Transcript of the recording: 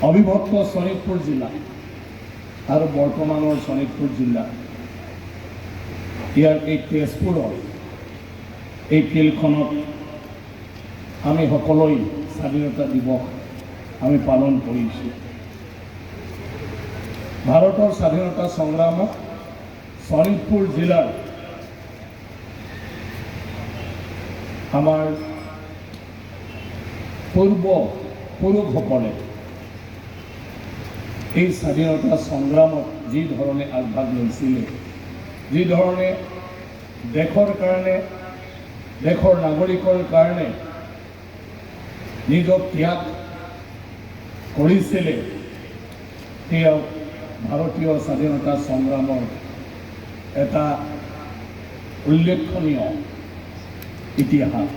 অবিভক্ত শোণিতপুৰ জিলা আৰু বৰ্তমানৰ শোণিতপুৰ জিলা ইয়াৰ এই তেজপুৰৰ এই ফিল্ডখনত আমি সকলোৱে স্বাধীনতা দিৱস আমি পালন কৰিছোঁ। ভাৰতৰ স্বাধীনতা সংগ্ৰামত শোণিতপুৰ জিলাৰ আমাৰ পুৰুষসকলে এই স্বাধীনতা সংগ্ৰামত যি ধৰণে আগভাগ লৈছিলে, যি ধৰণে দেশৰ কাৰণে, দেশৰ নাগৰিকৰ কাৰণে নিজক ত্যাগ কৰিছিলে, সেয়া ভাৰতীয় স্বাধীনতা সংগ্ৰামৰ এটা উল্লেখনীয় ইতিহাস।